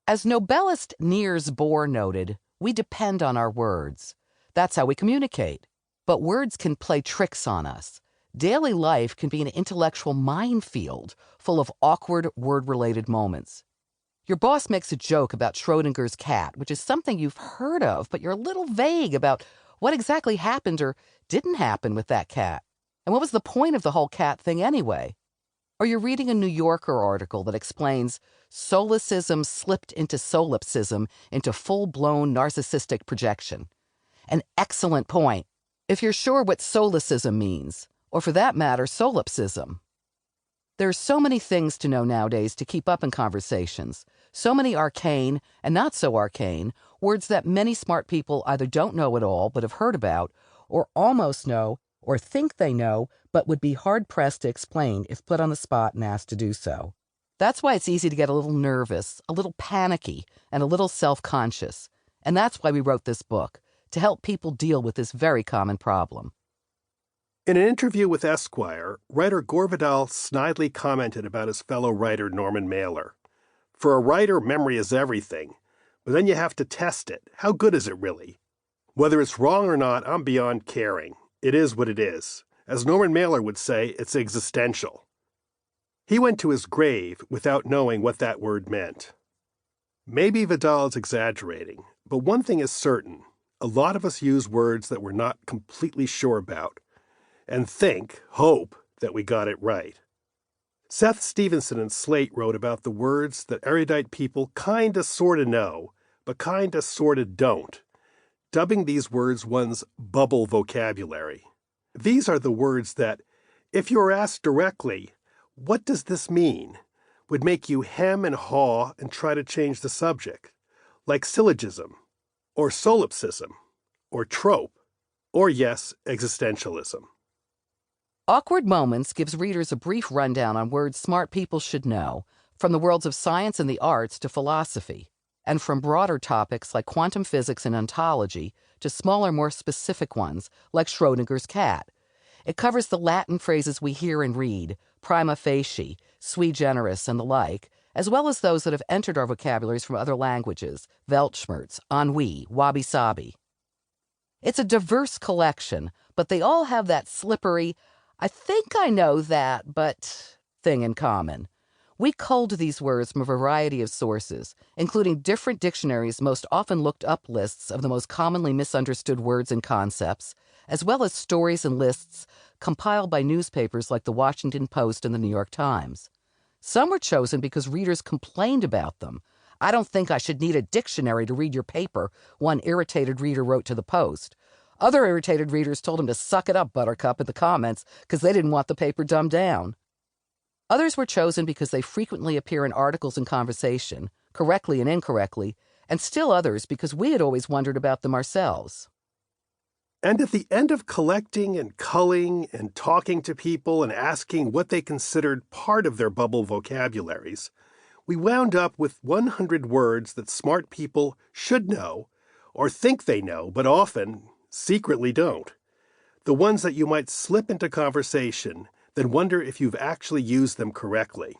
As Nobelist Niels Bohr noted, we depend on our words. That's how we communicate. But words can play tricks on us. Daily life can be an intellectual minefield full of awkward word-related moments. Your boss makes a joke about Schrodinger's cat, which is something you've heard of, but you're a little vague about what exactly happened or didn't happen with that cat. And what was the point of the whole cat thing anyway? Or you're reading a New Yorker article that explains Solecism slipped into solipsism into full-blown narcissistic projection. An excellent point, if you're sure what Solecism means, or for that matter, solipsism. There's so many things to know nowadays to keep up in conversations, so many arcane and not so arcane words that many smart people either don't know at all but have heard about, or almost know, or think they know, but would be hard-pressed to explain if put on the spot and asked to do so. That's why it's easy to get a little nervous, a little panicky, and a little self-conscious. And that's why we wrote this book, to help people deal with this very common problem. In an interview with Esquire, writer Gore Vidal snidely commented about his fellow writer Norman Mailer. For a writer, memory is everything, but then you have to test it. How good is it really? Whether it's wrong or not, I'm beyond caring. It is what it is. As Norman Mailer would say, it's existential. He went to his grave without knowing what that word meant. Maybe Vidal is exaggerating, but one thing is certain. A lot of us use words that we're not completely sure about, and hope, that we got it right. Seth Stevenson in Slate wrote about the words that erudite people kinda sorta know, but kinda sorta don't, dubbing these words one's bubble vocabulary. These are the words that, if you were asked directly, what does this mean, would make you hem and haw and try to change the subject, like syllogism, or solipsism, or trope, or yes, existentialism. Awkward Moments gives readers a brief rundown on words smart people should know, from the worlds of science and the arts to philosophy, and from broader topics like quantum physics and ontology to smaller, more specific ones like Schrodinger's cat. It covers the Latin phrases we hear and read, prima facie, sui generis, and the like, as well as those that have entered our vocabularies from other languages, Weltschmerz, ennui, wabi-sabi. It's a diverse collection, but they all have that slippery, I think I know that, but thing in common. We culled these words from a variety of sources, including different dictionaries' most often looked up lists of the most commonly misunderstood words and concepts, as well as stories and lists compiled by newspapers like the Washington Post and the New York Times. Some were chosen because readers complained about them. "I don't think I should need a dictionary to read your paper," one irritated reader wrote to the Post. Other irritated readers told him to suck it up, Buttercup, in the comments because they didn't want the paper dumbed down. Others were chosen because they frequently appear in articles and conversation, correctly and incorrectly, and still others because we had always wondered about them ourselves. And at the end of collecting and culling and talking to people and asking what they considered part of their bubble vocabularies, we wound up with 100 words that smart people should know or think they know, but often secretly don't. The ones that you might slip into conversation, then wonder if you've actually used them correctly.